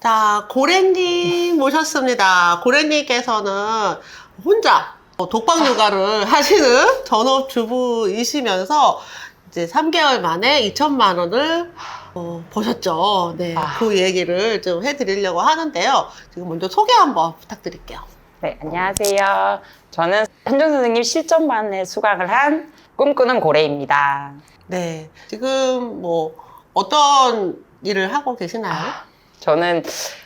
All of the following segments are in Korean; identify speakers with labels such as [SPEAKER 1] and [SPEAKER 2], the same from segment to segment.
[SPEAKER 1] 자, 고래님 모셨습니다. 고래님께서는 혼자 독박 육아를 하시는 전업주부이시면서 이제 3개월 만에 2천만 원을 버셨죠. 네, 그 얘기를 좀 해드리려고 하는데요. 지금 먼저 소개 한번 부탁드릴게요.
[SPEAKER 2] 네, 안녕하세요. 저는 현정 선생님 실전반에 수강을 한 꿈꾸는 고래입니다.
[SPEAKER 1] 네, 지금 뭐 어떤 일을 하고 계시나요?
[SPEAKER 2] 저는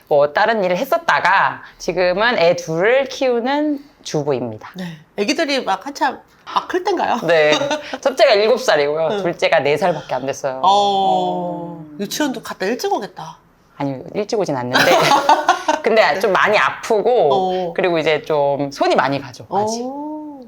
[SPEAKER 2] 뭐 다른 일을 했었다가 지금은 애 둘을 키우는 주부입니다.
[SPEAKER 1] 네, 아기들이 막 한참 클 땐가요?
[SPEAKER 2] 네, 첫째가 7살이고요. 둘째가 4살밖에 안 됐어요.
[SPEAKER 1] 유치원도 갔다 일찍 오겠다.
[SPEAKER 2] 아니요, 일찍 오진 않는데. 근데 좀 많이 아프고, 그리고 이제 좀 손이 많이 가죠, 아직.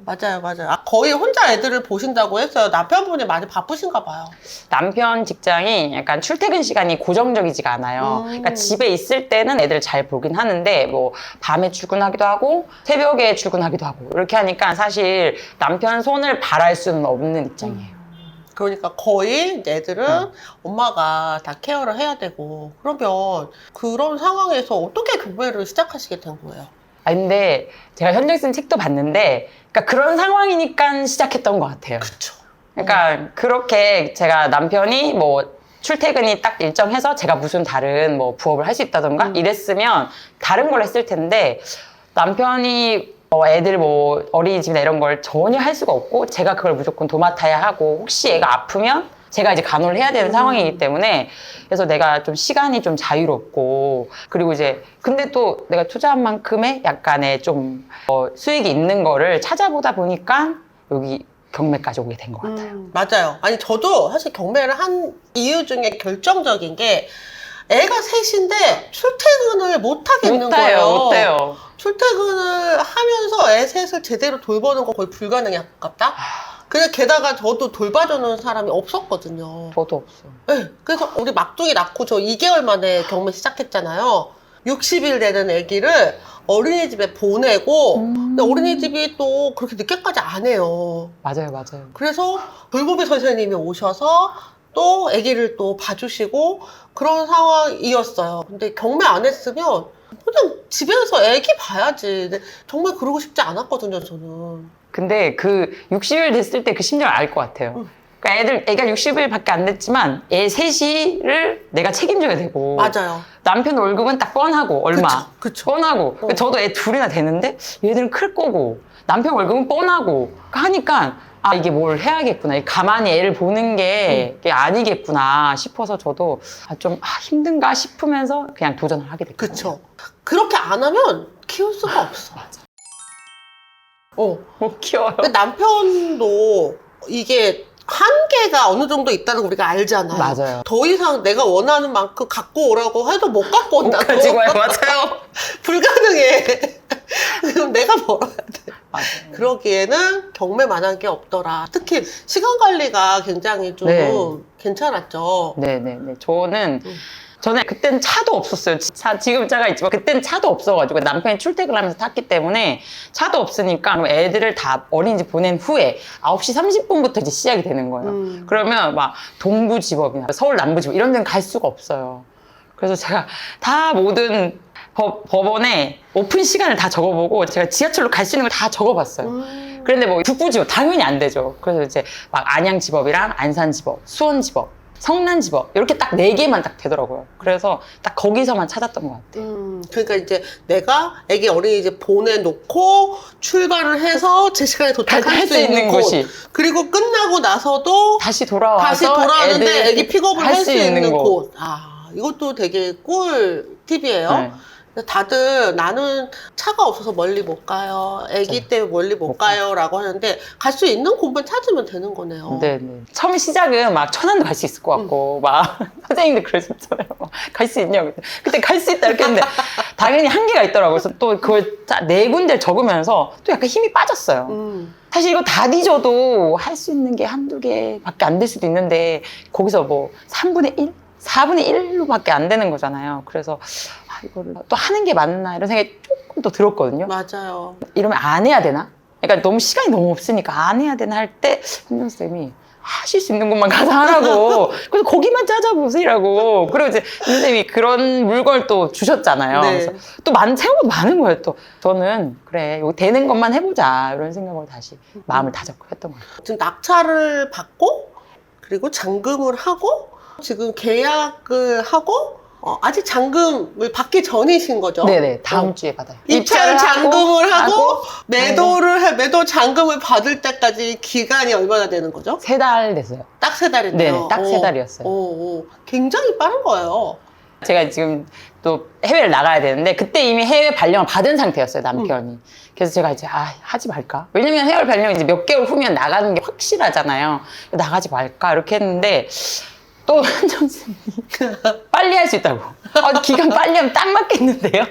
[SPEAKER 1] 맞아요. 거의 혼자 애들을 보신다고 했어요. 남편분이 많이 바쁘신가 봐요.
[SPEAKER 2] 남편 직장이 약간 출퇴근 시간이 고정적이지가 않아요. 그러니까 집에 있을 때는 애들 잘 보긴 하는데, 뭐, 밤에 출근하기도 하고, 새벽에 출근하기도 하고, 이렇게 하니까 사실 남편 손을 발할 수는 없는 입장이에요.
[SPEAKER 1] 그러니까 거의 애들은 엄마가 다 케어를 해야 되고, 그러면 그런 상황에서 어떻게 교배를 시작하시게 된 거예요?
[SPEAKER 2] 근데 제가 현정 쓴 책도 봤는데, 그러니까 그런 상황이니까 시작했던 것 같아요.
[SPEAKER 1] 그쵸.
[SPEAKER 2] 그러니까 그렇게 제가 남편이 뭐 출퇴근이 딱 일정해서 제가 무슨 다른 뭐 부업을 할 수 있다던가 이랬으면 다른 걸 했을 텐데, 남편이 애들 뭐 어린이집이나 이런 걸 전혀 할 수가 없고 제가 그걸 무조건 도맡아야 하고, 혹시 애가 아프면 제가 이제 간호를 해야 되는 상황이기 때문에, 그래서 내가 좀 시간이 좀 자유롭고, 그리고 이제 근데 또 내가 투자한 만큼의 약간의 좀 수익이 있는 거를 찾아보다 보니까 여기 경매까지 오게 된 것 같아요.
[SPEAKER 1] 맞아요. 아니, 저도 사실 경매를 한 이유 중에 결정적인 게, 애가 셋인데 출퇴근을 못 하겠는 거예요.
[SPEAKER 2] 못해요.
[SPEAKER 1] 출퇴근을 하면서 애 셋을 제대로 돌보는 거 거의 불가능에 가깝다? 근데 게다가 저도 돌봐주는 사람이 없었거든요.
[SPEAKER 2] 저도 없어요.
[SPEAKER 1] 네, 그래서 우리 막둥이 낳고 저 2개월 만에 경매 시작했잖아요. 60일 되는 아기를 어린이집에 보내고, 근데 어린이집이 또 그렇게 늦게까지 안 해요.
[SPEAKER 2] 맞아요.
[SPEAKER 1] 그래서 돌보비 선생님이 오셔서 또 아기를 또 봐주시고 그런 상황이었어요. 근데 경매 안 했으면 그냥 집에서 아기 봐야지. 근데 정말 그러고 싶지 않았거든요, 저는.
[SPEAKER 2] 근데 그 60일 됐을 때 그 심정을 알 것 같아요. 그러니까 애가 60일밖에 안 됐지만 애 셋이를 내가 책임져야 되고.
[SPEAKER 1] 맞아요.
[SPEAKER 2] 남편 월급은 딱 뻔하고 얼마.
[SPEAKER 1] 그쵸.
[SPEAKER 2] 뻔하고. 저도 애 둘이나 되는데 얘들은 클 거고 남편 월급은 뻔하고 하니까 이게 뭘 해야겠구나. 가만히 애를 보는 게 이게 아니겠구나 싶어서 저도 좀 힘든가 싶으면서 그냥 도전을 하게 됐거든요.
[SPEAKER 1] 그쵸. 그렇게 안 하면 키울 수가 없어.
[SPEAKER 2] 맞아. 못 키워요.
[SPEAKER 1] 근데 남편도 이게 한계가 어느 정도 있다는 거 우리가 알잖아요.
[SPEAKER 2] 맞아요.
[SPEAKER 1] 더 이상 내가 원하는 만큼 갖고 오라고 해도 못 갖고 온다고.
[SPEAKER 2] 가지고 와요. 맞아요.
[SPEAKER 1] 불가능해. 그럼 내가 벌어야 돼.
[SPEAKER 2] 맞아요.
[SPEAKER 1] 그러기에는 경매만한 게 없더라. 특히 시간 관리가 굉장히 좀 괜찮았죠.
[SPEAKER 2] 네네네. 저는 그때는 차도 없었어요. 지금 차가 있지만 그때는 차도 없어가지고 남편이 출퇴근하면서 탔기 때문에 차도 없으니까 애들을 다 어린이집 보낸 후에 9시 30분부터 이제 시작이 되는 거예요. 그러면 막 동부지법이나 서울 남부지법 이런 데는 갈 수가 없어요. 그래서 제가 다 모든 법원에 오픈 시간을 다 적어보고 제가 지하철로 갈 수 있는 걸 다 적어봤어요. 그런데 뭐 북부지법 당연히 안 되죠. 그래서 이제 막 안양지법이랑 안산지법, 수원지법, 성난지법 이렇게 딱 4개만 딱 되더라고요. 그래서 딱 거기서만 찾았던 것 같아요.
[SPEAKER 1] 그러니까 이제 내가 애기 어린이집 보내놓고 출발을 해서 제 시간에 도착할 수 있는 곳. 그리고 끝나고 나서도
[SPEAKER 2] 다시 돌아왔는데
[SPEAKER 1] 애기 픽업을 할 수 있는
[SPEAKER 2] 곳.
[SPEAKER 1] 곳. 이것도 되게 꿀 팁이에요.
[SPEAKER 2] 네.
[SPEAKER 1] 다들 나는 차가 없어서 멀리 못 가요. 아기 때문에 멀리 못 가요. 라고 하는데 갈 수 있는 곳만 찾으면 되는 거네요.
[SPEAKER 2] 네네. 처음 시작은 막 천안도 갈 수 있을 것 같고 막 선생님들 그러셨잖아요. 갈 수 있냐고. 그때 갈 수 있다 이렇게 했는데 당연히 한계가 있더라고요. 그래서 또 그걸 4군데를 적으면서 또 약간 힘이 빠졌어요. 사실 이거 다 뒤져도 할 수 있는 게 한두 개밖에 안 될 수도 있는데 거기서 뭐 3분의 1? 4분의 1로밖에 안 되는 거잖아요. 그래서 이거를 또 하는 게 맞나 이런 생각이 조금 더 들었거든요.
[SPEAKER 1] 맞아요.
[SPEAKER 2] 이러면 안 해야 되나? 그러니까 너무 시간이 너무 없으니까 안 해야 되나 할 때 현정 쌤이 하실 수 있는 곳만 가서 하라고. 그래서 거기만 찾아보시라고. 그리고 이제 선생님이 그런 물건을 또 주셨잖아요.
[SPEAKER 1] 네.
[SPEAKER 2] 그래서 또 생각보다 많은 거예요. 또 저는 그래, 이거 되는 것만 해보자. 이런 생각으로 다시 마음을 다잡고 했던 거예요.
[SPEAKER 1] 지금 낙찰을 받고 그리고 잔금을 하고 지금 계약을 하고 아직 잔금을 받기 전이신 거죠?
[SPEAKER 2] 네네, 다음 주에 받아요.
[SPEAKER 1] 입찰 잔금을 하고
[SPEAKER 2] 매도.
[SPEAKER 1] 매도 잔금을 받을 때까지 기간이 얼마나 되는 거죠?
[SPEAKER 2] 3달 됐어요.
[SPEAKER 1] 딱 3달이네요.
[SPEAKER 2] 네, 딱 3달이었어요.
[SPEAKER 1] 굉장히 빠른 거예요.
[SPEAKER 2] 제가 지금 또 해외를 나가야 되는데 그때 이미 해외 발령을 받은 상태였어요, 남편이. 그래서 제가 이제 하지 말까? 왜냐면 해외 발령이 이제 몇 개월 후면 나가는 게 확실하잖아요. 나가지 말까? 이렇게 했는데 또 한정쌤이 빨리 할 수 있다고. 기간 빨리 하면 딱 맞겠는데요?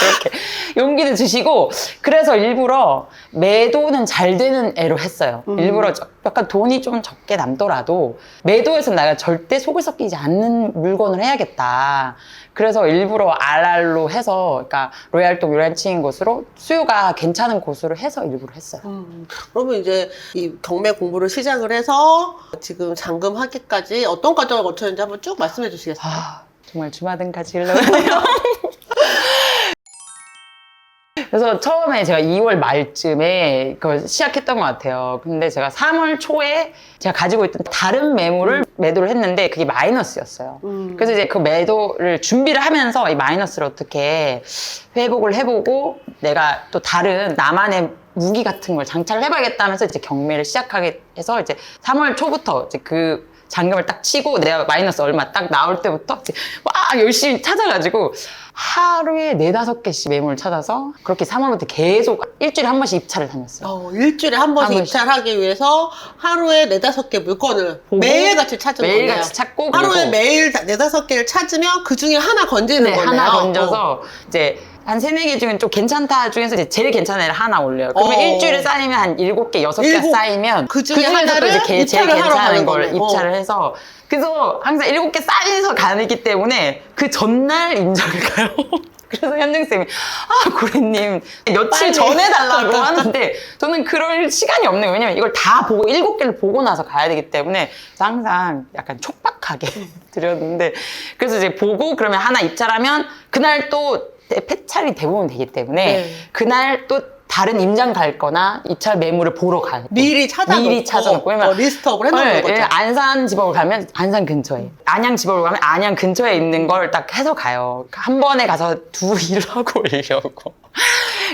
[SPEAKER 2] 이렇게 용기를 주시고, 그래서 일부러 매도는 잘 되는 애로 했어요. 일부러 약간 돈이 좀 적게 남더라도 매도에서 내가 절대 속을 섞이지 않는 물건을 해야겠다. 그래서 일부러 RR로 해서, 그러니까 로얄동 요란치인 곳으로 수요가 괜찮은 곳으로 해서 일부러 했어요.
[SPEAKER 1] 그러면 이제 이 경매 공부를 시작을 해서 지금 잔금하기까지 어떤 과정을 거쳤는지 한번 쭉 말씀해 주시겠어요?
[SPEAKER 2] 정말 주마등까지 흘러가네요. 그래서 처음에 제가 2월 말쯤에 그걸 시작했던 것 같아요. 근데 제가 3월 초에 제가 가지고 있던 다른 매물을 매도를 했는데 그게 마이너스였어요. 그래서 이제 그 매도를 준비를 하면서 이 마이너스를 어떻게 회복을 해보고 내가 또 다른 나만의 무기 같은 걸 장착을 해봐야겠다 하면서 이제 경매를 시작하게 해서 이제 3월 초부터 이제 그 잔금을 딱 치고 내가 마이너스 얼마 딱 나올 때부터 이제 막 열심히 찾아가지고 하루에 4-5개씩 매물을 찾아서 그렇게 3월부터 계속 일주일에 한 번씩 입찰을 다녔어요.
[SPEAKER 1] 일주일에 한 번씩
[SPEAKER 2] 한 번씩.
[SPEAKER 1] 입찰하기 위해서 하루에 4-5개 물건을
[SPEAKER 2] 보고
[SPEAKER 1] 매일같이 찾은 거예요.
[SPEAKER 2] 매일같이 찾고
[SPEAKER 1] 하루에
[SPEAKER 2] 그리고
[SPEAKER 1] 매일 4-5개를 찾으면 그 중에 하나 건지는
[SPEAKER 2] 네,
[SPEAKER 1] 거네요.
[SPEAKER 2] 하나 건져서 이제 한 3-4개 중에 좀 괜찮다 중에서 이제 제일 괜찮은 애를 하나 올려요. 그러면 일주일에 쌓이면 한 7개, 6개 쌓이면
[SPEAKER 1] 그 중에
[SPEAKER 2] 그중에서 또
[SPEAKER 1] 하나를
[SPEAKER 2] 이제 제일
[SPEAKER 1] 입찰을 하러
[SPEAKER 2] 괜찮은
[SPEAKER 1] 가는
[SPEAKER 2] 걸
[SPEAKER 1] 거네.
[SPEAKER 2] 입찰을 해서 그래서 항상 7개 쌓여서 가기 때문에 그 전날 인정을 가요. 그래서 현정쌤이 고래님 며칠
[SPEAKER 1] 빨리.
[SPEAKER 2] 전에 달라고 하는데 저는 그럴 시간이 없는 거예요. 왜냐면 이걸 다 보고 7개를 보고 나서 가야 되기 때문에 그래서 항상 약간 촉박하게 드렸는데 그래서 이제 보고 그러면 하나 입찰하면 그날 또 폐찰이 대부분 되기 때문에
[SPEAKER 1] 네.
[SPEAKER 2] 그날 또 다른 임장 갈 거나 입찰 매물을 보러 가요.
[SPEAKER 1] 미리 찾아놓고
[SPEAKER 2] 왜냐면
[SPEAKER 1] 리스트업을 해놓는 거죠.
[SPEAKER 2] 안산 지법을 가면 안산 근처에, 안양 지법을 가면 안양 근처에 있는 걸 딱 해서 가요. 한 번에 가서 2일을 하고 오려고.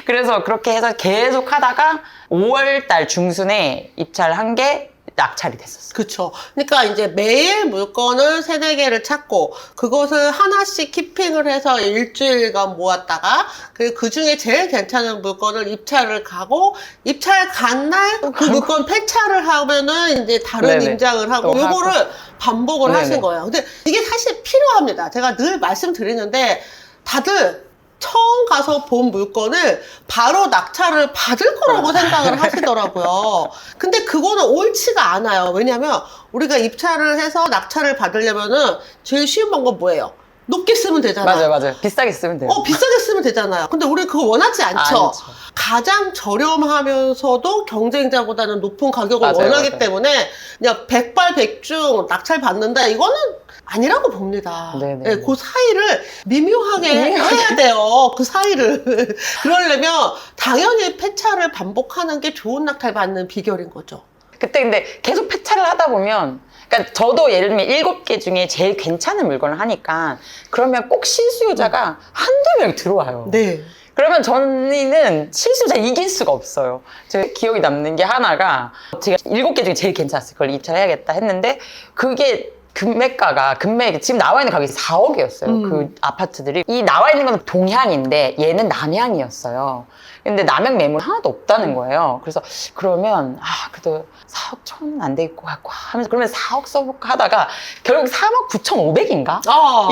[SPEAKER 2] 그래서 그렇게 해서 계속 하다가 5월 달 중순에 입찰한 게 낙찰이 됐었어요.
[SPEAKER 1] 그쵸. 그러니까 이제 매일 물건을 3-4개를 찾고 그것을 하나씩 키핑을 해서 일주일간 모았다가 그리고 그 중에 제일 괜찮은 물건을 입찰을 가고 입찰 간 날 그 물건 폐차를 하면은 이제 다른
[SPEAKER 2] 네네.
[SPEAKER 1] 임장을 하고
[SPEAKER 2] 또
[SPEAKER 1] 요거를
[SPEAKER 2] 하고.
[SPEAKER 1] 반복을
[SPEAKER 2] 네네.
[SPEAKER 1] 하신 거예요. 근데 이게 사실 필요합니다. 제가 늘 말씀드리는데 다들 처음 가서 본 물건을 바로 낙찰을 받을 거라고 생각을 하시더라고요. 근데 그거는 옳지가 않아요. 왜냐면 우리가 입찰을 해서 낙찰을 받으려면은 제일 쉬운 방법 뭐예요? 높게 쓰면 되잖아요.
[SPEAKER 2] 맞아요. 비싸게 쓰면 돼요.
[SPEAKER 1] 비싸게 쓰면 되잖아요. 근데 우리 그거 원하지 않죠.
[SPEAKER 2] 않죠.
[SPEAKER 1] 가장 저렴하면서도 경쟁자보다는 높은 가격을
[SPEAKER 2] 맞아요,
[SPEAKER 1] 원하기
[SPEAKER 2] 맞아요.
[SPEAKER 1] 때문에 그냥 백발백중 낙찰 받는다. 이거는 아니라고 봅니다.
[SPEAKER 2] 네네.
[SPEAKER 1] 네, 그 사이를 미묘하게 해야 돼요. 그 사이를. 그러려면 당연히 폐차를 반복하는 게 좋은 낙찰 받는 비결인 거죠.
[SPEAKER 2] 그때 근데 계속 폐차를 하다 보면 그러니까 저도 예를 들면 7개 중에 제일 괜찮은 물건을 하니까 그러면 꼭 실수요자가 한두 명 들어와요.
[SPEAKER 1] 네.
[SPEAKER 2] 그러면 저는 실수요자 이길 수가 없어요. 제 기억이 남는 게 하나가 제가 7개 중에 제일 괜찮았어요. 그걸 입찰해야겠다 했는데 그게 금액이 지금 나와 있는 가격이 4억이었어요. 그 아파트들이. 이 나와 있는 건 동향인데 얘는 남향이었어요. 근데 남향 매물 하나도 없다는 거예요. 그래서 그러면 그래도 4억 천은 안 되겠고 하면서 그러면 4억 써볼까 하다가 결국 3억 9,500인가?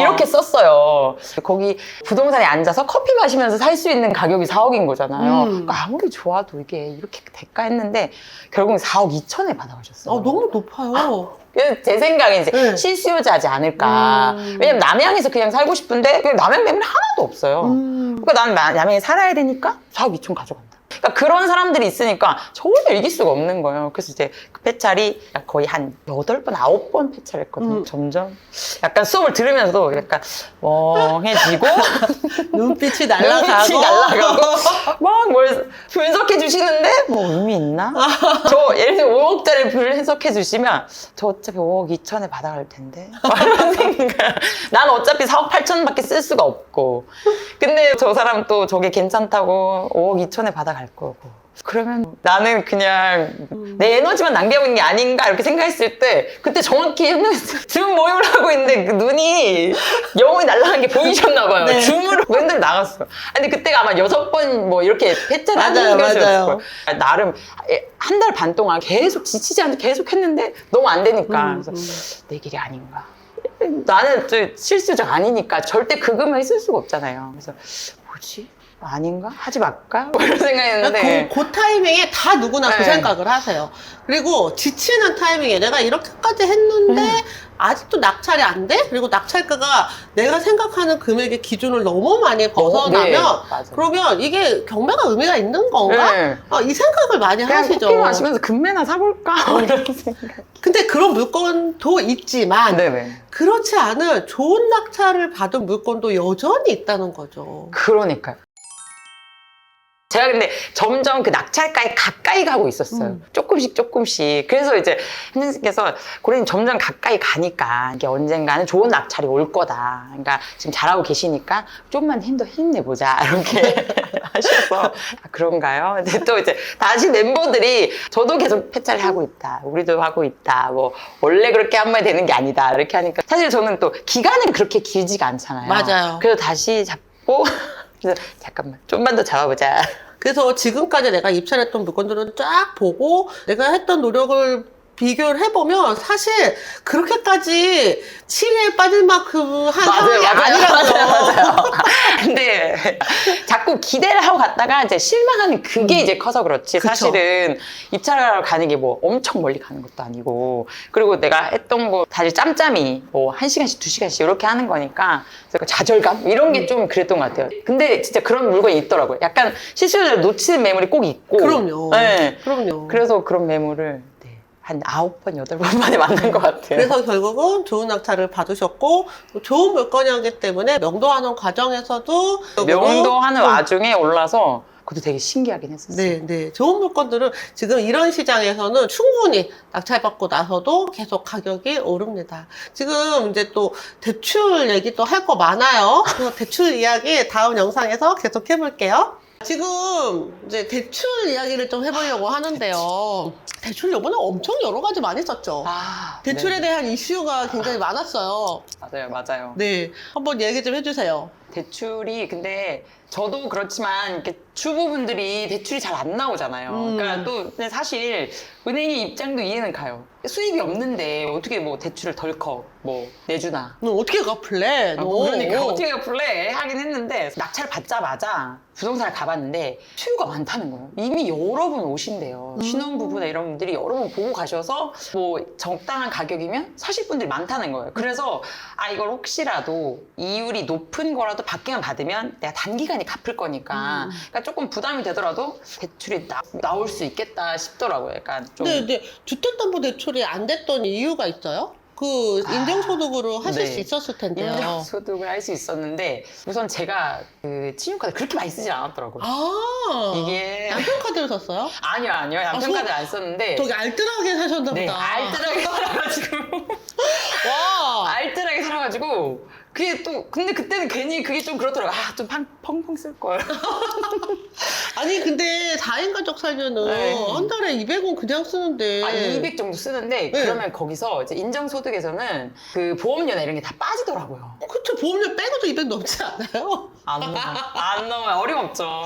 [SPEAKER 2] 이렇게 썼어요. 거기 부동산에 앉아서 커피 마시면서 살 수 있는 가격이 4억인 거잖아요. 그러니까 아무리 좋아도 이게 이렇게 될까 했는데 결국은 4억 2천에 받아가셨어요.
[SPEAKER 1] 너무 높아요.
[SPEAKER 2] 그래서 제 생각에 이제
[SPEAKER 1] 네.
[SPEAKER 2] 실수요자지 않을까. 왜냐면 남양에서 그냥 살고 싶은데 그냥 남양 매물이 하나도 없어요. 그러니까 나는 남양에 살아야 되니까 4억 2천 가져간다. 그러니까 그런 사람들이 있으니까 전혀 이길 수가 없는 거예요. 그래서 이제 그 폐찰이 거의 한 8번, 9번 폐찰했거든요. 점점 약간 수업을 들으면서도 약간 멍해지고
[SPEAKER 1] 눈빛이
[SPEAKER 2] 눈빛이
[SPEAKER 1] 날아가고
[SPEAKER 2] 날아가고 막 뭘 분석해 주시는데 뭐 의미 있나? 저 예를 들어 5억짜리 분석해 주시면 저 어차피 5억 2천에 받아갈 텐데 이런 생각. 난 어차피 4억 8천밖에 쓸 수가 없고 근데 저 사람 또 저게 괜찮다고 5억 2천에 받아갈 거고 그러면 나는 그냥 내 에너지만 낭비하고 있는 게 아닌가 이렇게 생각했을 때 그때 정확히 줌 모임을 하고 있는데 그 눈이 영혼이 날아간 게 보이셨나 봐요.
[SPEAKER 1] 네.
[SPEAKER 2] 줌으로 맨날 나갔어. 근데 그때가 아마 6번 뭐 이렇게 패치를
[SPEAKER 1] 맞아요,
[SPEAKER 2] 하는 것이었을
[SPEAKER 1] 맞아요.
[SPEAKER 2] 거예요. 나름 한 달 반 동안 계속 지치지 않게 계속 했는데 너무 안 되니까 그래서 내 길이 아닌가. 나는 또 실수적 아니니까 절대 그 금액을 쓸 수가 없잖아요. 그래서 뭐지? 아닌가? 하지 말까? 뭐 이런 생각했는데
[SPEAKER 1] 그 타이밍에 다 누구나 그
[SPEAKER 2] 네.
[SPEAKER 1] 생각을 하세요. 그리고 지치는 타이밍에 내가 이렇게까지 했는데 아직도 낙찰이 안 돼? 그리고 낙찰가가 내가 생각하는 금액의 기준을 너무 많이 벗어나면
[SPEAKER 2] 네, 맞아요.
[SPEAKER 1] 그러면 이게 경매가 의미가 있는 건가?
[SPEAKER 2] 네.
[SPEAKER 1] 이 생각을 많이
[SPEAKER 2] 그냥
[SPEAKER 1] 하시죠.
[SPEAKER 2] 커피 마시면서 금매나 사볼까? 뭐 이런 생각.
[SPEAKER 1] 근데 그런 물건도 있지만
[SPEAKER 2] 네네.
[SPEAKER 1] 그렇지 않은 좋은 낙찰을 받은 물건도 여전히 있다는 거죠.
[SPEAKER 2] 그러니까요. 제가 근데 점점 그 낙찰가에 가까이 가고 있었어요. 조금씩. 그래서 이제 선생님께서 고객님 점점 가까이 가니까 이게 언젠가는 좋은 낙찰이 올 거다. 그러니까 지금 잘하고 계시니까 좀만 더 힘내보자. 이렇게 하셔서 아, 그런가요? 근데 또 이제 다시 멤버들이 저도 계속 폐찰을 하고 있다. 우리도 하고 있다. 뭐 원래 그렇게 한 마디 되는 게 아니다. 이렇게 하니까 사실 저는 또 기간은 그렇게 길지가 않잖아요.
[SPEAKER 1] 맞아요.
[SPEAKER 2] 그래서 다시 잡고 그래서 잠깐만 좀만 더 잡아보자.
[SPEAKER 1] 그래서 지금까지 내가 입찰했던 물건들은 쫙 보고 내가 했던 노력을 비교를 해보면 사실 그렇게까지 치매에 빠질 만큼 한 상황이 아니라고요.
[SPEAKER 2] 맞아요. 근데 자꾸 기대를 하고 갔다가 이제 실망하는 그게 이제 커서 그렇지.
[SPEAKER 1] 그쵸.
[SPEAKER 2] 사실은 입찰하러 가는 게 뭐 엄청 멀리 가는 것도 아니고 그리고 내가 했던 거 사실 짬짬이 뭐 1시간씩 2시간씩 이렇게 하는 거니까 그래서 자절감 이런 게 좀 그랬던 것 같아요. 근데 진짜 그런 물건이 있더라고요. 약간 실수를 놓치는 매물이 꼭 있고
[SPEAKER 1] 그럼요.
[SPEAKER 2] 네.
[SPEAKER 1] 그럼요.
[SPEAKER 2] 그래서 그런 매물을 한 9번, 8번 만에 만난 것 같아요.
[SPEAKER 1] 그래서 결국은 좋은 낙찰을 받으셨고 또 좋은 물건이었기 때문에 명도하는 과정에서도
[SPEAKER 2] 명도하는 와중에 올라서 그것도 되게 신기하긴 했었어요.
[SPEAKER 1] 네. 좋은 물건들은 지금 이런 시장에서는 충분히 낙찰받고 나서도 계속 가격이 오릅니다. 지금 이제 또 대출 얘기도 할 거 많아요. 그 대출 이야기 다음 영상에서 계속 해볼게요. 지금 이제 대출 이야기를 좀 해보려고 하는데요. 대출 요번에 엄청 여러 가지 많이 썼죠. 대출에 대한 이슈가 굉장히 많았어요.
[SPEAKER 2] 맞아요.
[SPEAKER 1] 네, 한번 얘기 좀 해주세요.
[SPEAKER 2] 대출이 근데 저도 그렇지만 이렇게 주부분들이 대출이 잘 안 나오잖아요. 그러니까 또 근데 사실 은행의 입장도 이해는 가요. 수입이 없는데 어떻게 뭐 대출을 덜컥 뭐 내주나.
[SPEAKER 1] 너 어떻게 갚을래? 너.
[SPEAKER 2] 그러니까 어떻게 갚을래 하긴 했는데 낙찰 받자마자 부동산을 가봤는데 수요가 많다는 거예요. 이미 여러 분 오신대요. 신혼부부나 이런 분들이 여러 번 보고 가셔서 뭐 적당한 가격이면 사실 분들이 많다는 거예요. 그래서 이걸 혹시라도 이율이 높은 거라도 받기만 받으면 내가 단기간에 갚을 거니까 그러니까 조금 부담이 되더라도 대출이 나올 수 있겠다 싶더라고요. 약간 좀.
[SPEAKER 1] 근데 주택담보대출이 안 됐던 이유가 있어요? 그 인정소득으로 하실
[SPEAKER 2] 네.
[SPEAKER 1] 수 있었을 텐데요.
[SPEAKER 2] 인정소득을 할 수 있었는데 우선 제가 그 신용카드 그렇게 많이 쓰지 않았더라고요. 이게
[SPEAKER 1] 남편 카드를 썼어요?
[SPEAKER 2] 아니요 남편 카드 안 썼는데
[SPEAKER 1] 되게 알뜰하게 사셨나 보다.
[SPEAKER 2] 네, 알뜰하게 살아가지고
[SPEAKER 1] 와.
[SPEAKER 2] 알뜰하게 살아가지고 그게 또 근데 그때는 괜히 그게 좀 그렇더라고요. 좀 펑펑 쓸걸.
[SPEAKER 1] 아니 근데 4인 가족 살면은
[SPEAKER 2] 네.
[SPEAKER 1] 한 달에 200원 그냥 쓰는데
[SPEAKER 2] 200 정도 쓰는데 그러면 거기서 이제 인정소득에서는 그 보험료나 이런 게 다 빠지더라고요.
[SPEAKER 1] 그쵸, 보험료 빼고도 200 넘지 않아요?
[SPEAKER 2] 안 넘어요. 어림없죠.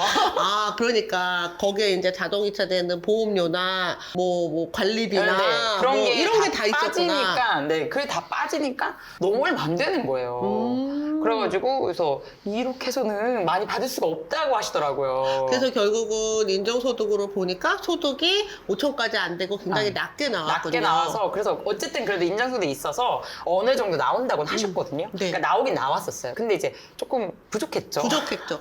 [SPEAKER 1] 그러니까 거기에 이제 자동이체 되는 보험료나 뭐 관리비나
[SPEAKER 2] 그런
[SPEAKER 1] 뭐
[SPEAKER 2] 게
[SPEAKER 1] 이런 게 다 있었구나.
[SPEAKER 2] 빠지니까 그게 다 빠지니까 너무 얼마 안 되는 거예요. 그래가지고 그래서 이렇게 해서는 많이 받을 수가 없다고 하시더라고요.
[SPEAKER 1] 그래서 결국은 인정소득으로 보니까 소득이 5천까지 안 되고 굉장히 낮게 나왔거든요.
[SPEAKER 2] 낮게 나와서 그래서 어쨌든 그래도 인정소득이 있어서 어느 정도 나온다고는 하셨거든요.
[SPEAKER 1] 네.
[SPEAKER 2] 그러니까 나오긴 나왔었어요. 근데 이제 조금 부족했죠.
[SPEAKER 1] 부족했죠.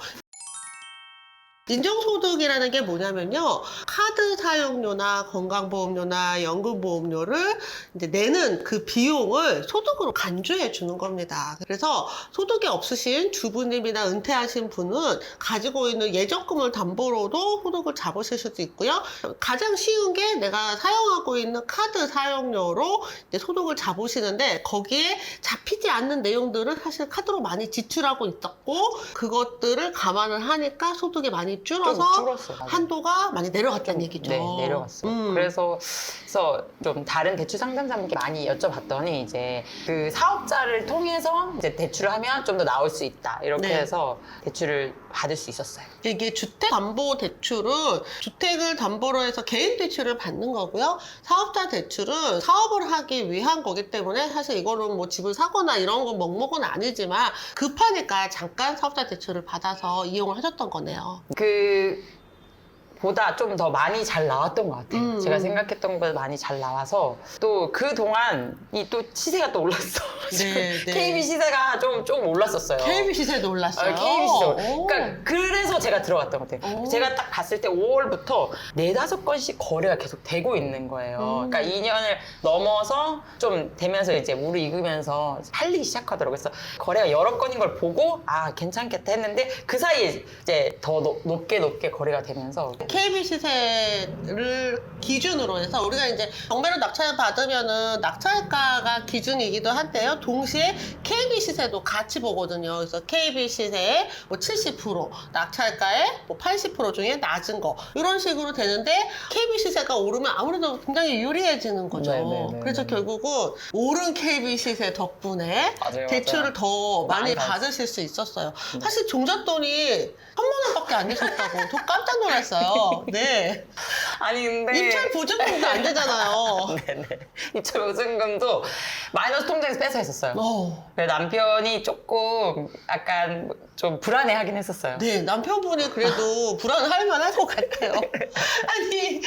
[SPEAKER 1] 인정소득이라는 게 뭐냐면요. 카드 사용료나 건강보험료나 연금보험료를 이제 내는 그 비용을 소득으로 간주해 주는 겁니다. 그래서 소득이 없으신 주부님이나 은퇴하신 분은 가지고 있는 예적금을 담보로도 소득을 잡으실 수도 있고요. 가장 쉬운 게 내가 사용하고 있는 카드 사용료로 이제 소득을 잡으시는데 거기에 잡히지 않는 내용들을 사실 카드로 많이 지출하고 있었고 그것들을 감안을 하니까 소득이 많이 줄어서
[SPEAKER 2] 좀 줄었어요.
[SPEAKER 1] 한도가 많이 내려갔다는 얘기죠.
[SPEAKER 2] 네, 내려갔어요. 그래서 좀 다른 대출 상담사분께 많이 여쭤봤더니 이제 그 사업자를 통해서 이제 대출을 하면 좀 더 나올 수 있다. 이렇게
[SPEAKER 1] 네.
[SPEAKER 2] 해서 대출을 받을 수 있었어요.
[SPEAKER 1] 이게 주택담보대출은 주택을 담보로 해서 개인 대출을 받는 거고요. 사업자 대출은 사업을 하기 위한 거기 때문에 사실 이거는 뭐 집을 사거나 이런 건 먹먹은 아니지만 급하니까 잠깐 사업자 대출을 받아서 이용을 하셨던 거네요.
[SPEAKER 2] 보다 좀 더 많이 잘 나왔던 것 같아요. 제가 생각했던 것보다 많이 잘 나와서 또 그 동안이 또 시세가 또 올랐어.
[SPEAKER 1] 네, 네.
[SPEAKER 2] KB 시세가 좀 올랐었어요.
[SPEAKER 1] KB 시세도 올랐어요.
[SPEAKER 2] KB 시세.
[SPEAKER 1] 오.
[SPEAKER 2] 그러니까 그래서 제가 들어갔던 것 같아요.
[SPEAKER 1] 오.
[SPEAKER 2] 제가 딱 봤을 때 5월부터 4-5건씩 거래가 계속 되고 있는 거예요. 그러니까 2년을 넘어서 좀 되면서 이제 무르익으면서 팔리기 시작하더라고요. 그래서 거래가 여러 건인 걸 보고 아 괜찮겠다 했는데 그 사이에 이제 더 높게 거래가 되면서
[SPEAKER 1] KB 시세를 기준으로 해서 우리가 이제 경매로 낙찰 받으면은 낙찰가가 기준이기도 한데요. 동시에 KB 시세도 같이 보거든요. 그래서 KB 시세의 뭐 70%, 낙찰가의 뭐 80% 중에 낮은 거 이런 식으로 되는데 KB 시세가 오르면 아무래도 굉장히 유리해지는 거죠.
[SPEAKER 2] 네네네.
[SPEAKER 1] 그래서 결국은 오른 KB 시세 덕분에
[SPEAKER 2] 맞아요,
[SPEAKER 1] 대출을
[SPEAKER 2] 맞아요.
[SPEAKER 1] 더 많이
[SPEAKER 2] 많이
[SPEAKER 1] 받으실 수 있었어요. 사실 종잣돈이 3만 원밖에 안 되셨다고 저 깜짝 놀랐어요. 네.
[SPEAKER 2] 아니 근데
[SPEAKER 1] 입찰 보증금도 안 되잖아요.
[SPEAKER 2] 네네. 입찰 보증금도 마이너스 통장에서 빼서 했었어요.
[SPEAKER 1] 어.
[SPEAKER 2] 그래서 남편이 조금 약간 좀 불안해하긴 했었어요.
[SPEAKER 1] 네, 남편분이 그래도 불안할 만할 것 같아요. 아니,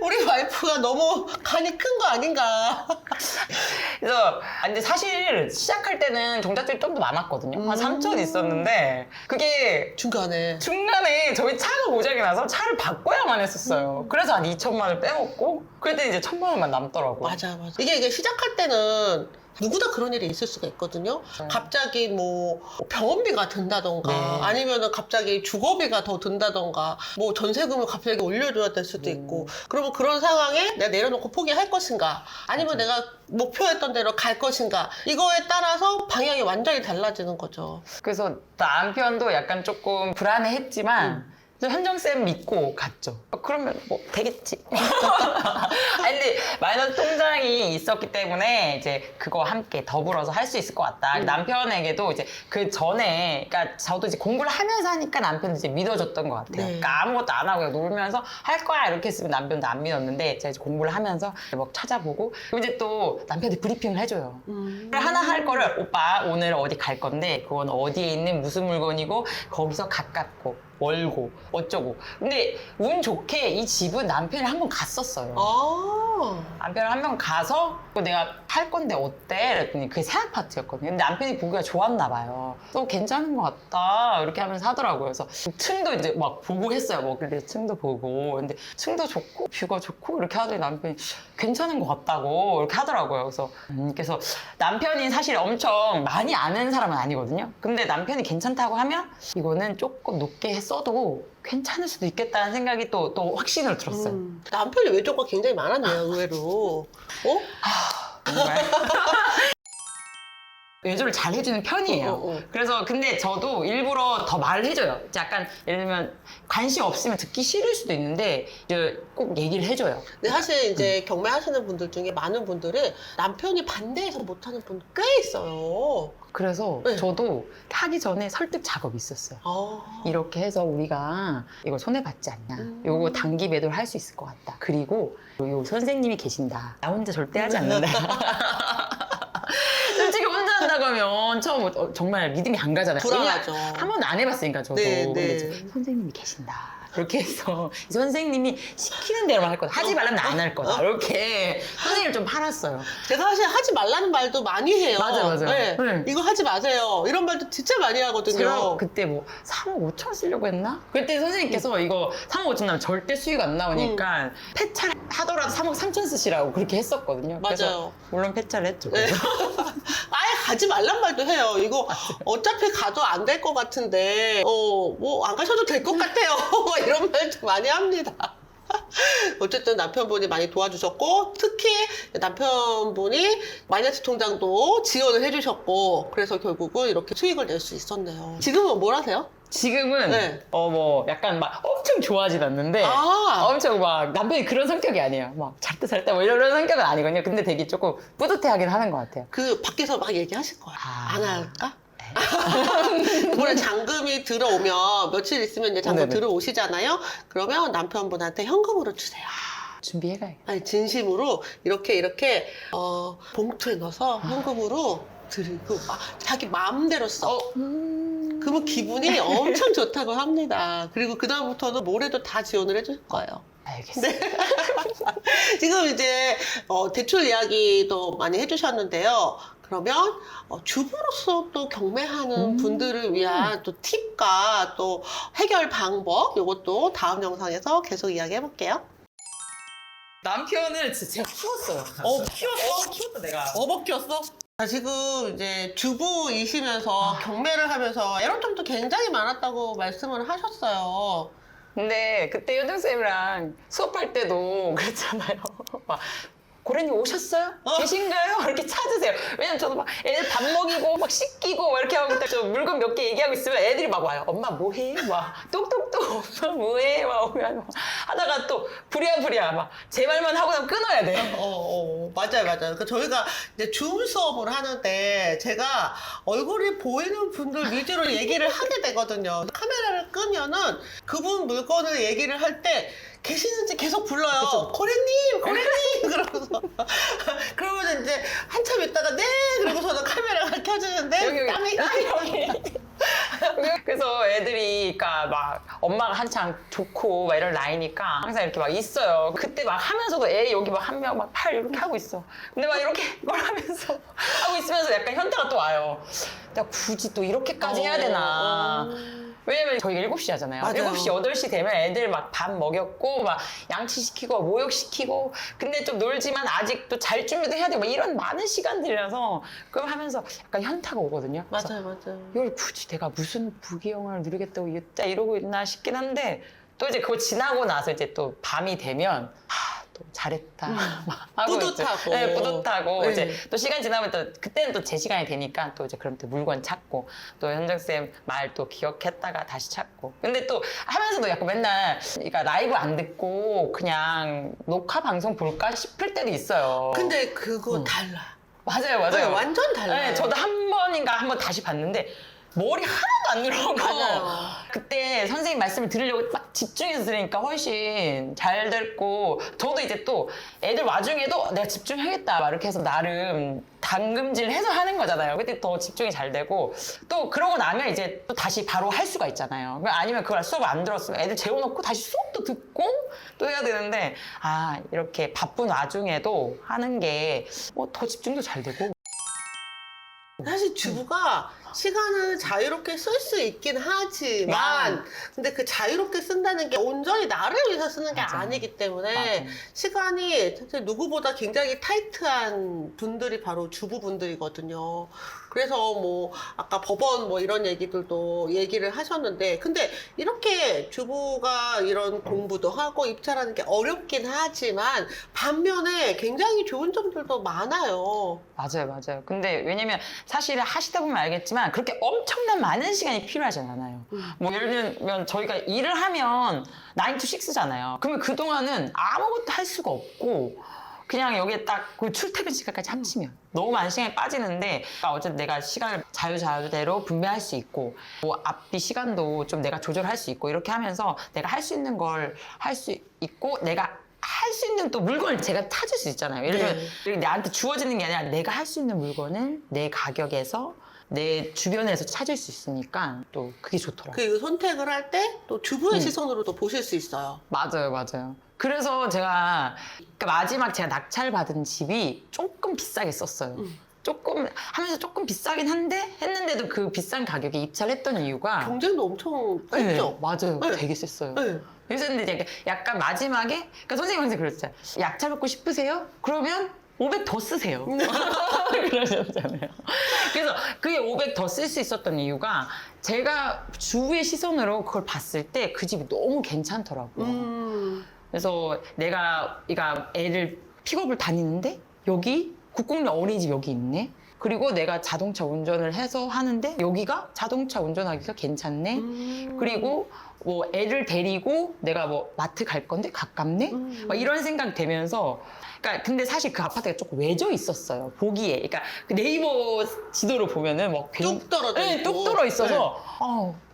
[SPEAKER 1] 우리 와이프가 너무 간이 큰 거 아닌가.
[SPEAKER 2] 그래서 근데 사실 시작할 때는 종잣돈이 좀 더 많았거든요. 한 3천 있었는데 그게
[SPEAKER 1] 중간에.
[SPEAKER 2] 중간에 저희 차가 고장이 나서 차를 바꿔야만 했었어요. 그래서 한 2천만 원 빼먹고 그랬더니 이제 1,000만 원만 남더라고요.
[SPEAKER 1] 맞아. 이게 시작할 때는 누구나 그런 일이 있을 수가 있거든요. 갑자기 뭐 병원비가 든다던가
[SPEAKER 2] 네.
[SPEAKER 1] 아니면은 갑자기 주거비가 더 든다던가 뭐 전세금을 갑자기 올려줘야 될 수도 있고 그러면 그런 상황에 내가 내려놓고 포기할 것인가 아니면 내가 목표했던 대로 갈 것인가 이거에 따라서 방향이 완전히 달라지는 거죠.
[SPEAKER 2] 그래서 남편도 약간 조금 불안해했지만 현정쌤 믿고 갔죠. 그러면 뭐 되겠지. 아니 근데 마이너스 통장이 있었기 때문에 이제 그거 함께 더불어서 할 수 있을 것 같다. 남편에게도 이제 그 전에 그러니까 저도 이제 공부를 하면서 하니까 남편도 이제 믿어줬던 것 같아요.
[SPEAKER 1] 네.
[SPEAKER 2] 그러니까 아무것도 안 하고 그냥 놀면서 할 거야 이렇게 했으면 남편도 안 믿었는데 제가 이제 공부를 하면서 막 찾아보고 그리고 이제 또 남편한테 브리핑을 해줘요. 하나 할 거를 오빠 오늘 어디 갈 건데 그건 어디에 있는 무슨 물건이고 거기서 가깝고 멀고 어쩌고 근데 운 좋게 이 집은 남편이 한 번 갔었어요. 남편이 한 번 가서 내가 할 건데 어때? 그랬더니 그게 새 아파트였거든요. 근데 남편이 보기가 좋았나 봐요. 또 괜찮은 것 같다 이렇게 하면서 하더라고요. 그래서 층도 이제 막 보고 했어요. 뭐 근데 층도 보고 근데 층도 좋고 뷰가 좋고 이렇게 하더니 남편이 괜찮은 것 같다고 이렇게 하더라고요. 그래서 남편이 사실 엄청 많이 아는 사람은 아니거든요. 근데 남편이 괜찮다고 하면 이거는 조금 높게 써도 괜찮을 수도 있겠다는 생각이 또 확신을 들었어요.
[SPEAKER 1] 남편이 외조가 굉장히 많았네요, 의외로.
[SPEAKER 2] 정말. 외조를 잘 해주는 편이에요.
[SPEAKER 1] 어.
[SPEAKER 2] 그래서 근데 저도 일부러 더 말을 해줘요. 약간 예를 들면 관심 없으면 듣기 싫을 수도 있는데 이제 꼭 얘기를 해줘요.
[SPEAKER 1] 근데 사실 이제 경매하시는 분들 중에 많은 분들이 남편이 반대해서 못하는 분들 꽤 있어요.
[SPEAKER 2] 그래서
[SPEAKER 1] 네.
[SPEAKER 2] 저도 하기 전에 설득 작업이 있었어요. 이렇게 해서 우리가 이걸 손해받지 않냐. 요거 단기 매도를 할 수 있을 것 같다. 그리고 요 선생님이 계신다. 나 혼자 절대 하지 않는다. 솔직히 혼자 한다고 하면 하면 처음 정말 믿음이 안 가잖아요.
[SPEAKER 1] 불안하죠.
[SPEAKER 2] 왜냐면 한 번도 안 해봤으니까 저도.
[SPEAKER 1] 네,
[SPEAKER 2] 근데
[SPEAKER 1] 네.
[SPEAKER 2] 이제 선생님이 계신다. 이렇게 해서 선생님이 시키는 대로만 할 거다. 하지 말라면 안 할 거다. 이렇게 선생님을 좀 팔았어요.
[SPEAKER 1] 제가 사실 하지 말라는 말도 많이 해요.
[SPEAKER 2] 맞아요.
[SPEAKER 1] 네.
[SPEAKER 2] 네.
[SPEAKER 1] 이거 하지 마세요. 이런 말도 진짜 많이 하거든요.
[SPEAKER 2] 제가 그때 뭐 3억 5천 쓰려고 했나? 그때 선생님께서 이거 3억 5천 나면 절대 수익 안 나오니까 폐차 하더라도 3억 3천 쓰시라고 그렇게 했었거든요. 그래서
[SPEAKER 1] 맞아요.
[SPEAKER 2] 물론 폐차를 했죠.
[SPEAKER 1] 네. 아예 가지 말란 말도 해요. 이거 어차피 가도 안 될 것 같은데, 뭐 안 가셔도 될 것 같아요. 이런 말도 많이 합니다. 어쨌든 남편분이 많이 도와주셨고, 특히 남편분이 마이너스 통장도 지원을 해주셨고, 그래서 결국은 이렇게 수익을 낼 수 있었네요. 지금은 뭘 하세요?
[SPEAKER 2] 지금은
[SPEAKER 1] 네.
[SPEAKER 2] 뭐 약간 막 엄청 좋아하진 않는데
[SPEAKER 1] 아.
[SPEAKER 2] 엄청 막 남편이 그런 성격이 아니에요. 막 잘했다 뭐 이런 성격은 아니거든요. 근데 되게 조금 뿌듯해하긴 하는 것 같아요.
[SPEAKER 1] 그 밖에서 막 얘기하실 거야.
[SPEAKER 2] 아.
[SPEAKER 1] 안 할까? 이번에 잔금이 들어오면 며칠 있으면 이제 잔금
[SPEAKER 2] 네네.
[SPEAKER 1] 들어오시잖아요. 그러면 남편분한테 현금으로 주세요.
[SPEAKER 2] 준비해가야겠다.
[SPEAKER 1] 아니 진심으로 이렇게 봉투에 넣어서 현금으로 드리고 자기 마음대로 써. 그러면 기분이 엄청 좋다고 합니다. 그리고 그 다음부터는 뭐래도 다 지원을 해줄 거예요.
[SPEAKER 2] 알겠습니다.
[SPEAKER 1] 지금 이제 대출 이야기도 많이 해주셨는데요. 그러면 주부로서 또 경매하는 분들을 위한 또 팁과 또 해결 방법 이것도 다음 영상에서 계속 이야기해 볼게요.
[SPEAKER 2] 남편을 진짜 제가 키웠어요. 키웠다 내가.
[SPEAKER 1] 어버 키웠어? 지금 이제 주부이시면서 경매를 하면서 애로점도 굉장히 많았다고 말씀을 하셨어요.
[SPEAKER 2] 근데 그때 효정쌤이랑 수업할 때도 그랬잖아요. 막 고래님 오셨어요? 계신가요? 이렇게 찾으세요. 왜냐면 저도 막 애들 밥 먹이고 막 씻기고 막 이렇게 하고 딱 물건 몇 개 얘기하고 있으면 애들이 막 와요. 엄마 뭐해? 막 똑똑똑 엄마 뭐해? 막 오면 막 하다가 또 부랴부랴 막 제 말만 하고 나면 끊어야 돼요.
[SPEAKER 1] 맞아요. 그러니까 저희가 이제 줌 수업을 하는데 제가 얼굴이 보이는 분들 위주로 얘기를 하게 되거든요. 카메라를 끄면은 그분 물건을 얘기를 할 때 계시는지 계속 불러요.
[SPEAKER 2] 그쵸.
[SPEAKER 1] 고래님! 그러면서. 그러면 이제 한참 있다가 네! 그러고서는 카메라가 켜지는데 땀이
[SPEAKER 2] 여기. 그래서 애들이, 그러니까 막 엄마가 한창 좋고 막 이런 나이니까 항상 이렇게 막 있어요. 그때 막 하면서도 애 여기 막 한 명 막 팔 이렇게 하고 있어. 근데 막 이렇게 뭘 하면서 하고 있으면서 약간 현타가 또 와요. 내가 굳이 또 이렇게까지 해야 되나. 왜냐면 저희 7시 하잖아요.
[SPEAKER 1] 맞아요.
[SPEAKER 2] 7시, 8시 되면 애들 막 밥 먹였고, 막 양치시키고, 모욕시키고, 근데 좀 놀지만 아직 또 잘 준비도 해야 되고, 막 이런 많은 시간들이라서, 그걸 하면서 약간 현타가 오거든요. 그래서
[SPEAKER 1] 맞아요.
[SPEAKER 2] 이걸 굳이 내가 무슨 부귀영화를 누리겠다고 이러고 있나 싶긴 한데, 또 이제 그거 지나고 나서 이제 또 밤이 되면, 또 잘했다. 막 하고
[SPEAKER 1] 뿌듯하고.
[SPEAKER 2] 있죠. 네, 뿌듯하고.
[SPEAKER 1] 네.
[SPEAKER 2] 이제 또 시간 지나면 또, 그때는 또 제 시간이 되니까 또 이제 그럼 또 물건 찾고, 또 현정쌤 말 또 기억했다가 다시 찾고. 근데 또 하면서도 약간 맨날, 그러니까 라이브 안 듣고 그냥 녹화 방송 볼까 싶을 때도 있어요.
[SPEAKER 1] 근데 그거 달라.
[SPEAKER 2] 맞아요.
[SPEAKER 1] 네, 완전 달라요.
[SPEAKER 2] 네, 저도 한 번인가 한 번 다시 봤는데, 머리 하나도 안 늘어가고
[SPEAKER 1] 맞아요.
[SPEAKER 2] 그때 선생님 말씀을 들으려고 막 집중해서 들으니까 훨씬 잘 됐고 저도 이제 또 애들 와중에도 내가 집중하겠다 막 이렇게 해서 나름 당금질 해서 하는 거잖아요. 그때 더 집중이 잘 되고 또 그러고 나면 이제 또 다시 바로 할 수가 있잖아요. 아니면 그걸 수업을 안 들었으면 애들 재워놓고 다시 수업도 듣고 또 해야 되는데 이렇게 바쁜 와중에도 하는 게 더 집중도 잘 되고
[SPEAKER 1] 사실 주부가 시간을 자유롭게 쓸 수 있긴 하지만 근데 그 자유롭게 쓴다는 게 온전히 나를 위해서 쓰는 게
[SPEAKER 2] 맞아요.
[SPEAKER 1] 아니기 때문에
[SPEAKER 2] 맞아요.
[SPEAKER 1] 시간이 사실 누구보다 굉장히 타이트한 분들이 바로 주부분들이거든요. 그래서 뭐 아까 법원 뭐 이런 얘기들도 얘기를 하셨는데 근데 이렇게 주부가 이런 공부도 하고 입찰하는 게 어렵긴 하지만 반면에 굉장히 좋은 점들도 많아요.
[SPEAKER 2] 맞아요. 근데 왜냐면 사실 하시다 보면 알겠지만 그렇게 엄청난 많은 시간이 필요하지 않아요. 뭐 예를 들면 저희가 일을 하면 9 to 6잖아요. 그러면 그동안은 아무것도 할 수가 없고 그냥 여기에 딱 그 출퇴근 시간까지 합치면 너무 많은 시간이 빠지는데 어쨌든 내가 시간을 자유대로 분배할 수 있고 뭐 앞뒤 시간도 좀 내가 조절할 수 있고 이렇게 하면서 내가 할 수 있는 걸 할 수 있고 내가 할 수 있는 또 물건을 제가 찾을 수 있잖아요. 예를 들면
[SPEAKER 1] 네.
[SPEAKER 2] 이렇게 나한테 주어지는 게 아니라 내가 할 수 있는 물건을 내 가격에서 내 주변에서 찾을 수 있으니까 또 그게 좋더라고요.
[SPEAKER 1] 그 선택을 할 때 또 주부의
[SPEAKER 2] 음.
[SPEAKER 1] 시선으로도 보실 수 있어요.
[SPEAKER 2] 맞아요, 맞아요. 그래서 제가 그러니까 마지막 제가 낙찰 받은 집이 조금 비싸게 썼어요. 조금 하면서 조금 비싸긴 한데 했는데도 그 비싼 가격에 입찰을 했던 이유가
[SPEAKER 1] 경쟁도 엄청
[SPEAKER 2] 네,
[SPEAKER 1] 했죠.
[SPEAKER 2] 맞아요.
[SPEAKER 1] 네.
[SPEAKER 2] 되게 셌어요.
[SPEAKER 1] 네.
[SPEAKER 2] 그래서 근데 약간 마지막에 그러니까 선생님한테 그랬어요. 약차 받고 싶으세요? 그러면 500 더 쓰세요. 그러셨잖아요. 그래서 그게 500 더 쓸 수 있었던 이유가 제가 주부의 시선으로 그걸 봤을 때 그 집이 너무 괜찮더라고요. 그래서 내가 애를 픽업을 다니는데 여기 국공립 어린이집 여기 있네. 그리고 내가 자동차 운전을 해서 하는데 여기가 자동차 운전하기가 괜찮네. 그리고 뭐 애를 데리고 내가 뭐 마트 갈 건데 가깝네. 막 이런 생각 되면서 그러니까 근데 사실 그 아파트가 조금 외져 있었어요. 보기에. 그러니까 그 네이버 지도를 보면은 막
[SPEAKER 1] 뚝 떨어져
[SPEAKER 2] 네,
[SPEAKER 1] 있고.
[SPEAKER 2] 뚝 떨어 있어서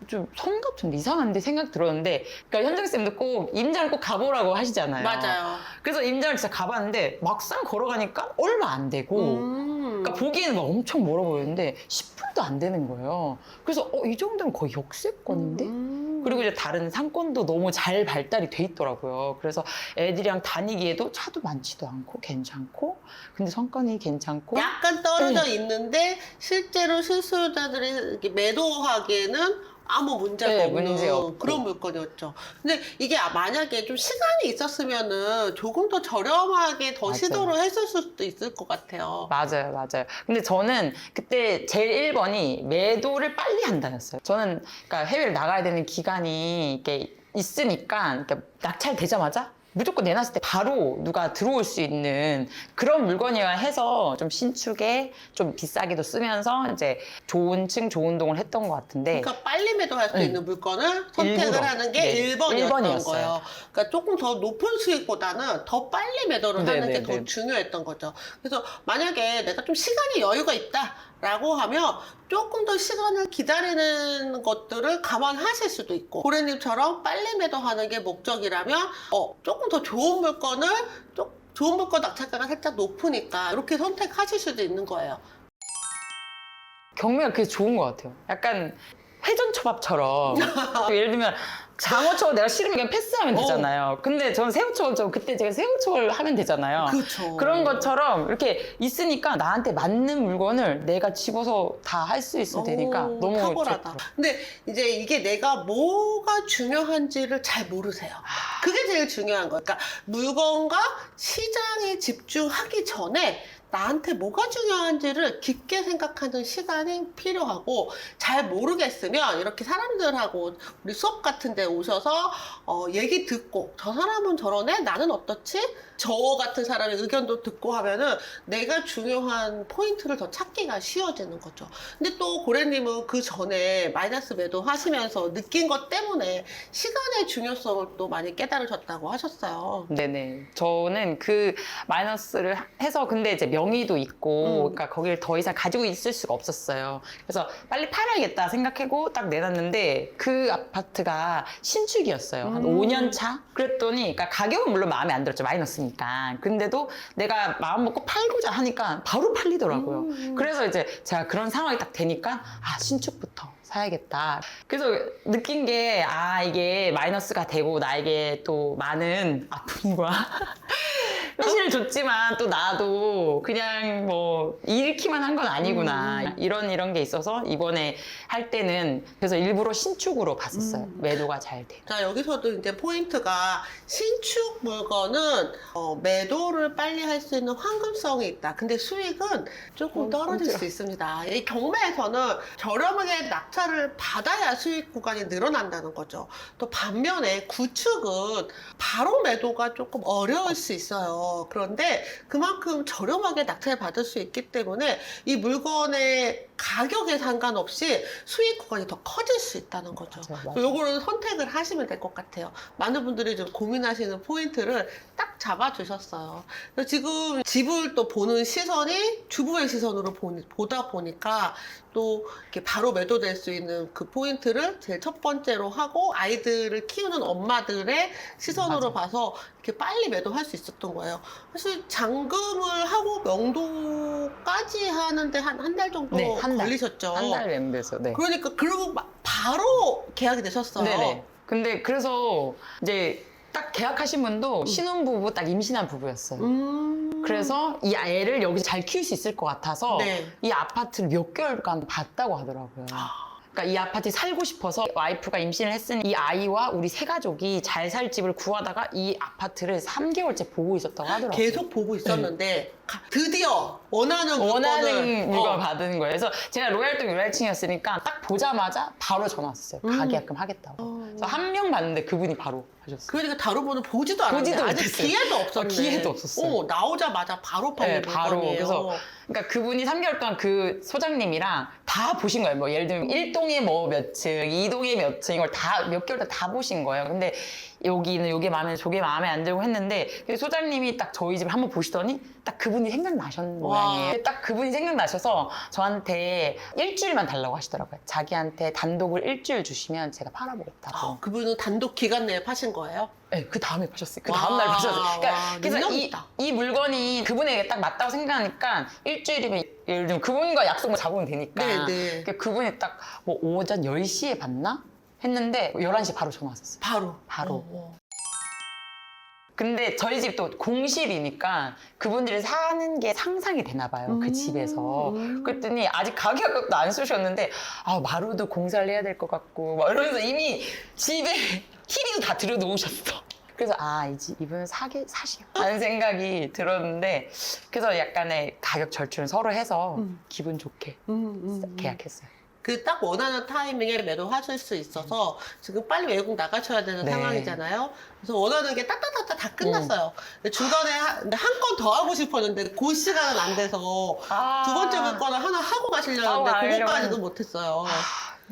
[SPEAKER 2] 좀 성 같은데 이상한데 생각 들었는데 그러니까 현정쌤도 꼭 임장을 꼭 가보라고 하시잖아요.
[SPEAKER 1] 맞아요.
[SPEAKER 2] 그래서 임장을 진짜 가봤는데 막상 걸어가니까 얼마 안 되고 그러니까 보기에는 막 엄청 멀어 보였는데 10분도 안 되는 거예요. 그래서 이 정도면 거의 역세권인데? 그리고 이제 다른 상권도 너무 잘 발달이 돼 있더라고요. 그래서 애들이랑 다니기에도 차도 많지도 않고 괜찮고 근데 성건이 괜찮고
[SPEAKER 1] 약간 떨어져 있는데 실제로 실수요자들이 이렇게 매도하기에는 아무 문제가
[SPEAKER 2] 네,
[SPEAKER 1] 없는
[SPEAKER 2] 문제 없고.
[SPEAKER 1] 그런 물건이었죠. 근데 이게 만약에 좀 시간이 있었으면은 조금 더 저렴하게 더
[SPEAKER 2] 맞아요.
[SPEAKER 1] 시도를 했을 수도 있을 것 같아요.
[SPEAKER 2] 맞아요, 맞아요. 근데 저는 그때 제일 1번이 매도를 빨리 한다였어요. 저는 그러니까 해외를 나가야 되는 기간이 이렇게 있으니까 그러니까 낙찰되자마자 무조건 내놨을 때 바로 누가 들어올 수 있는 그런 물건이어야 해서 좀 신축에 좀 비싸게도 쓰면서 이제 좋은 층 좋은 동을 했던 것 같은데
[SPEAKER 1] 그러니까 빨리 매도할 수 있는 물건을 선택을
[SPEAKER 2] 일부러.
[SPEAKER 1] 하는 게
[SPEAKER 2] 네,
[SPEAKER 1] 1번이었던
[SPEAKER 2] 1번이었어요.
[SPEAKER 1] 거예요. 그러니까 조금 더 높은 수익보다는 더 빨리 매도를
[SPEAKER 2] 네,
[SPEAKER 1] 하는
[SPEAKER 2] 네,
[SPEAKER 1] 게 더
[SPEAKER 2] 네.
[SPEAKER 1] 중요했던 거죠. 그래서 만약에 내가 좀 시간이 여유가 있다라고 하면 조금 더 시간을 기다리는 것들을 감안하실 수도 있고 고래님처럼 빨리 매도하는 게 목적이라면 조금 더 좋은 물건을 좋은 물건 낙찰가가 살짝 높으니까 이렇게 선택하실 수도 있는 거예요.
[SPEAKER 2] 경매가 그게 좋은 것 같아요. 약간 회전초밥처럼 예를 들면 장어초밥 내가 싫으면 그냥 패스하면 되잖아요. 근데 저는 새우초밥 그때 제가 새우초밥을 하면 되잖아요.
[SPEAKER 1] 그렇죠.
[SPEAKER 2] 그런 것처럼 이렇게 있으니까 나한테 맞는 물건을 내가 집어서 다 할 수 있으면 되니까 너무
[SPEAKER 1] 탁월하다.
[SPEAKER 2] 좋더라고요.
[SPEAKER 1] 근데 이제 이게 내가 뭐가 중요한지를 잘 모르세요. 그게 제일 중요한 거예요. 그러니까 물건과 시장에 집중하기 전에 나한테 뭐가 중요한지를 깊게 생각하는 시간이 필요하고 잘 모르겠으면 이렇게 사람들하고 우리 수업 같은 데 오셔서 얘기 듣고 저 사람은 저러네? 나는 어떻지? 저 같은 사람의 의견도 듣고 하면은 내가 중요한 포인트를 더 찾기가 쉬워지는 거죠. 근데 또 고래님은 그 전에 마이너스 매도 하시면서 느낀 것 때문에 시간의 중요성을 또 많이 깨달으셨다고 하셨어요.
[SPEAKER 2] 네네. 저는 그 마이너스를 해서 근데 이제 명의도 있고, 그러니까 거기를 더 이상 가지고 있을 수가 없었어요. 그래서 빨리 팔아야겠다 생각하고 딱 내놨는데 그 아파트가 신축이었어요. 한 5년 차? 그랬더니, 그러니까 가격은 물론 마음에 안 들었죠. 마이너스니까. 근데도 내가 마음 먹고 팔고자 하니까 바로 팔리더라고요. 그래서 이제 제가 그런 상황이 딱 되니까, 신축부터 사야겠다. 그래서 느낀 게, 이게 마이너스가 되고 나에게 또 많은 아픔과 현실을 줬지만 또 나도 그냥 뭐 잃기만 한 건 아니구나. 이런 게 있어서 이번에 할 때는 그래서 일부러 신축으로 봤었어요. 매도가 잘 돼.
[SPEAKER 1] 자, 여기서도 이제 포인트가 신축 물건은 매도를 빨리 할 수 있는 황금성이 있다. 근데 수익은 조금 떨어질 수 있습니다. 이 경매에서는 저렴하게 낙찰을 받아야 수익 구간이 늘어난다는 거죠. 또 반면에 구축은 바로 매도가 조금 어려울 수 있어요. 그런데 그만큼 저렴하게 낙찰 받을 수 있기 때문에 이 물건의 가격에 상관없이 수익 구간이 더 커질 수 있다는 거죠.
[SPEAKER 2] 맞아요.
[SPEAKER 1] 요거는 선택을 하시면 될 것 같아요. 많은 분들이 좀 고민하시는 포인트를 딱 잡아주셨어요. 그래서 지금 집을 또 보는 시선이 주부의 시선으로 보다 보니까 또 이렇게 바로 매도될 수 있는 그 포인트를 제일 첫 번째로 하고 아이들을 키우는 엄마들의 시선으로 봐서 이렇게 빨리 매도할 수 있었던 거예요. 사실 잔금을 하고 명도까지 하는데 한 달 정도
[SPEAKER 2] 네, 한 달.
[SPEAKER 1] 걸리셨죠.
[SPEAKER 2] 한 달 멤버에서. 네.
[SPEAKER 1] 그러니까 그리고 바로 계약이 되셨어요.
[SPEAKER 2] 네네. 근데 그래서 이제 딱 계약하신 분도 신혼부부 딱 임신한 부부였어요. 그래서 이 애를 여기서 잘 키울 수 있을 것 같아서
[SPEAKER 1] 네.
[SPEAKER 2] 이 아파트를 몇 개월간 봤다고 하더라고요. 그러니까 이 아파트에 살고 싶어서 와이프가 임신을 했으니 이 아이와 우리 세 가족이 잘 살 집을 구하다가 이 아파트를 3개월째 보고 있었다고 하더라고요.
[SPEAKER 1] 계속 보고 있었는데 드디어 원하는
[SPEAKER 2] 물건을 받은 거예요. 그래서 제가 로얄동 유랄층이었으니까 딱 보자마자 바로 전화 왔어요. 가계약금 하겠다고. 그래서 한 명 봤는데 그분이 바로 하셨어요.
[SPEAKER 1] 그러니까 다른 분은 보지도 않았는데
[SPEAKER 2] 보지도
[SPEAKER 1] 아직
[SPEAKER 2] 못했어요.
[SPEAKER 1] 기회도 없었네.
[SPEAKER 2] 기회도 없었어요.
[SPEAKER 1] 나오자마자 바로 팔린
[SPEAKER 2] 네, 바로.
[SPEAKER 1] 물건이에요.
[SPEAKER 2] 그래서, 그러니까 그분이 3개월 동안 그 소장님이랑 다 보신 거예요. 뭐, 예를 들면 1동에 뭐 몇 층, 2동에 몇 층, 이걸 다, 몇 개월 다 보신 거예요. 근데 여기는 요게 마음에, 저게 마음에 안 들고 했는데, 그 소장님이 딱 저희 집을 한번 보시더니, 딱 그분이 생각나셨는 모양이에요. 딱 그분이 생각나셔서 저한테 일주일만 달라고 하시더라고요. 자기한테 단독을 일주일 주시면 제가 팔아보겠다고.
[SPEAKER 1] 그분은 단독 기간 내에 파신 거예요?
[SPEAKER 2] 네, 그 다음에 파셨어요. 그 다음날 파셨어요. 그러니까 그래서
[SPEAKER 1] 능력있다.
[SPEAKER 2] 이 물건이 그분에게 딱 맞다고 생각하니까 일주일이면 예를 들면 그분과 약속을 잡으면 되니까.
[SPEAKER 1] 네.
[SPEAKER 2] 그러니까 그분이 딱 뭐 오전 10시에 봤나? 했는데 11시에 바로 전화 왔었어요. 바로. 근데 저희 집도 공실이니까 그분들이 사는 게 상상이 되나 봐요. 그 집에서. 그랬더니 아직 가격도 안 쓰셨는데 마루도 공사를 해야 될 것 같고 막 이러면서 이미 집에 TV도 다 들여놓으셨어. 그래서 이분은 사시오 하는 생각이 들었는데 그래서 약간의 가격 절충을 서로 해서 기분 좋게 계약했어요.
[SPEAKER 1] 그 딱 원하는 타이밍에 매도하실 수 있어서 지금 빨리 외국 나가셔야 되는
[SPEAKER 2] 네.
[SPEAKER 1] 상황이잖아요. 그래서 원하는 게 딱딱딱딱 다 끝났어요. 근데 중간에 한 건 더 하고 싶었는데 그 시간은 안 돼서 두 번째 물건을 하나 하고 가시려는데 그것까지도 못했어요.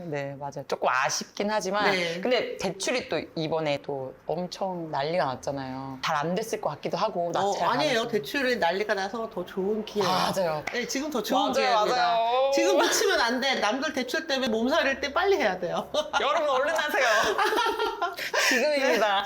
[SPEAKER 2] 네, 맞아요. 조금 아쉽긴 하지만
[SPEAKER 1] 네.
[SPEAKER 2] 근데 대출이 또 이번에 또 엄청 난리가 났잖아요. 잘 안 됐을 것 같기도 하고
[SPEAKER 1] 아니에요. 대출이 난리가 나서 더 좋은 기회예요.
[SPEAKER 2] 맞아요.
[SPEAKER 1] 네, 지금 더 좋은
[SPEAKER 2] 맞아요,
[SPEAKER 1] 기회입니다.
[SPEAKER 2] 맞아요.
[SPEAKER 1] 지금 놓치면 안 돼. 남들 대출 때문에 몸살일 때 빨리 해야 돼요.
[SPEAKER 2] 여러분 얼른 하세요. 지금입니다.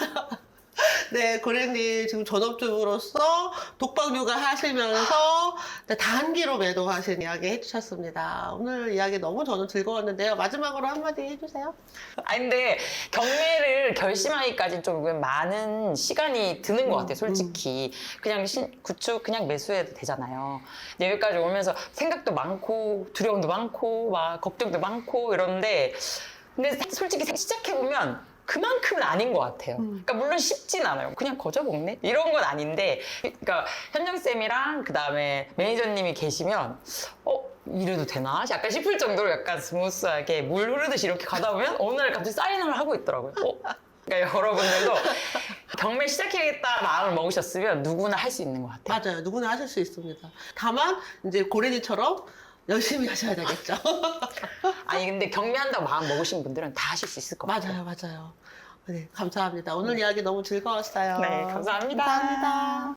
[SPEAKER 1] 네, 고객님 지금 전업주부로서 독박 육아 하시면서 단기로 매도하신 이야기 해주셨습니다. 오늘 이야기 너무 저는 즐거웠는데요. 마지막으로 한마디 해주세요.
[SPEAKER 2] 근데 경매를 결심하기까지는 좀 많은 시간이 드는 것 같아요, 솔직히. 그냥 구축 그냥 매수해도 되잖아요. 근데 여기까지 오면서 생각도 많고, 두려움도 많고, 막 걱정도 많고 이러는데, 근데 솔직히 시작해보면 그만큼은 아닌 것 같아요. 그러니까 물론 쉽진 않아요. 그냥 거저 먹네? 이런 건 아닌데, 그러니까 현정쌤이랑 그 다음에 매니저님이 계시면, 이래도 되나? 약간 싶을 정도로 약간 스무스하게 물 흐르듯이 이렇게 가다 보면 어느 날 갑자기 사인을 하고 있더라고요. 그러니까 여러분들도 경매 시작해야겠다 마음을 먹으셨으면 누구나 할 수 있는 것 같아요.
[SPEAKER 1] 맞아요. 누구나 하실 수 있습니다. 다만 이제 고래니처럼 열심히 하셔야 되겠죠.
[SPEAKER 2] 근데 경매한다고 마음 먹으신 분들은 다 하실 수 있을 것 같아요.
[SPEAKER 1] 맞아요. 네, 감사합니다. 오늘 이야기 너무 즐거웠어요.
[SPEAKER 2] 네, 감사합니다.
[SPEAKER 1] 감사합니다.